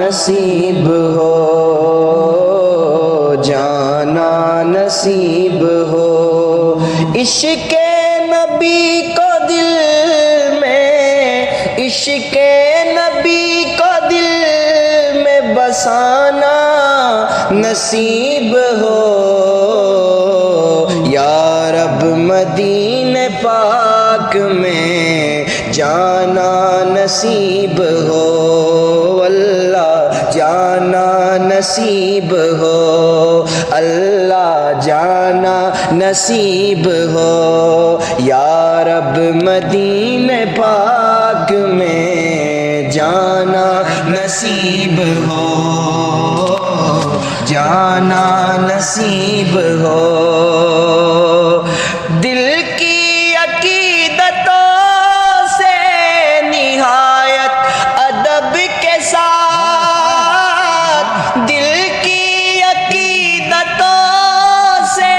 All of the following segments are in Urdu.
نصیب ہو، جانا نصیب ہو، عشق نبی کو دل میں، عشق نبی کو دل میں بسانا نصیب ہو، یا رب مدینہ پاک میں جانا نصیب ہو، اللہ جانا نصیب ہو، اللہ جانا نصیب ہو، یا رب مدینہ پاک میں جانا نصیب ہو، جانا نصیب ہو، دل کی عقیدتوں سے نہایت ادب کے ساتھ، دل کی عقیدتوں سے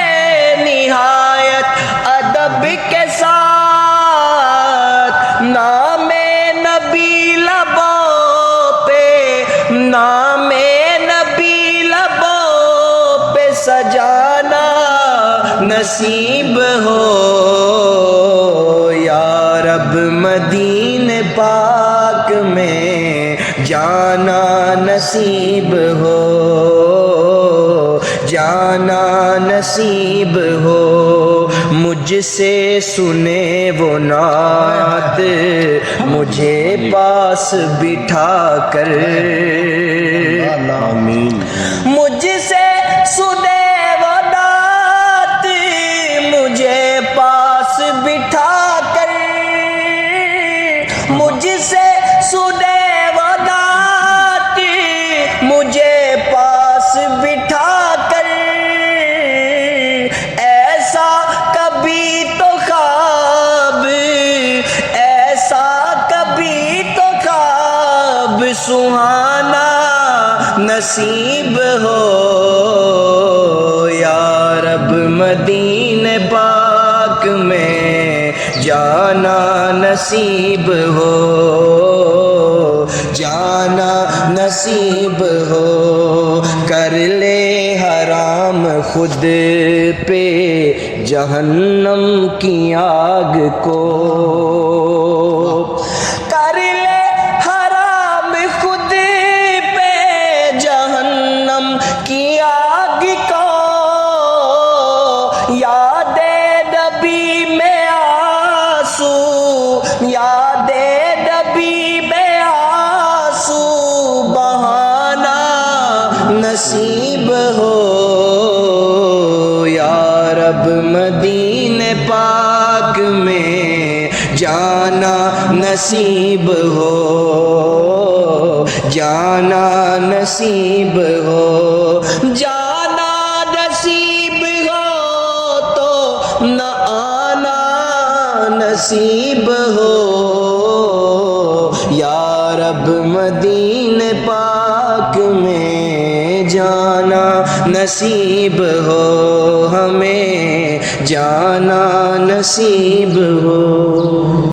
نہایت ادب کے ساتھ، نام نبی لبوں پہ، نام نبی لبوں پہ سجانا نصیب ہو، یا رب مدینہ پاک میں جانا نصیب ہو، جانا نصیب ہو، مجھ سے سنے وہ نعت مجھے پاس بٹھا کر، آمین، مجھ سے سنے وہ نعت مجھے پاس بٹھا کر، مجھ سے سنے وہ نعت مجھے پاس بٹھا کر، ایسا کبھی تو خواب، ایسا کبھی تو خواب سہانا نصیب ہو، یا رب مدینہ پاک میں جانا نصیب ہو، جانا نصیب ہو، کر لے حرام خود پہ جہنم کی آگ کو، کر لے حرام خود پہ جہنم کی آگ کو، یاد نبی میں آنسو، یاد نبی میں آنسو بہانا نصیب ہو، یا رب مدینہ پاک میں جانا نصیب ہو، جانا نصیب ہو، جانا نصیب ہو تو نہ آنا نصیب ہو، یا رب مدینہ پاک میں جانا نصیب ہو، ہمیں جانا نصیب ہو۔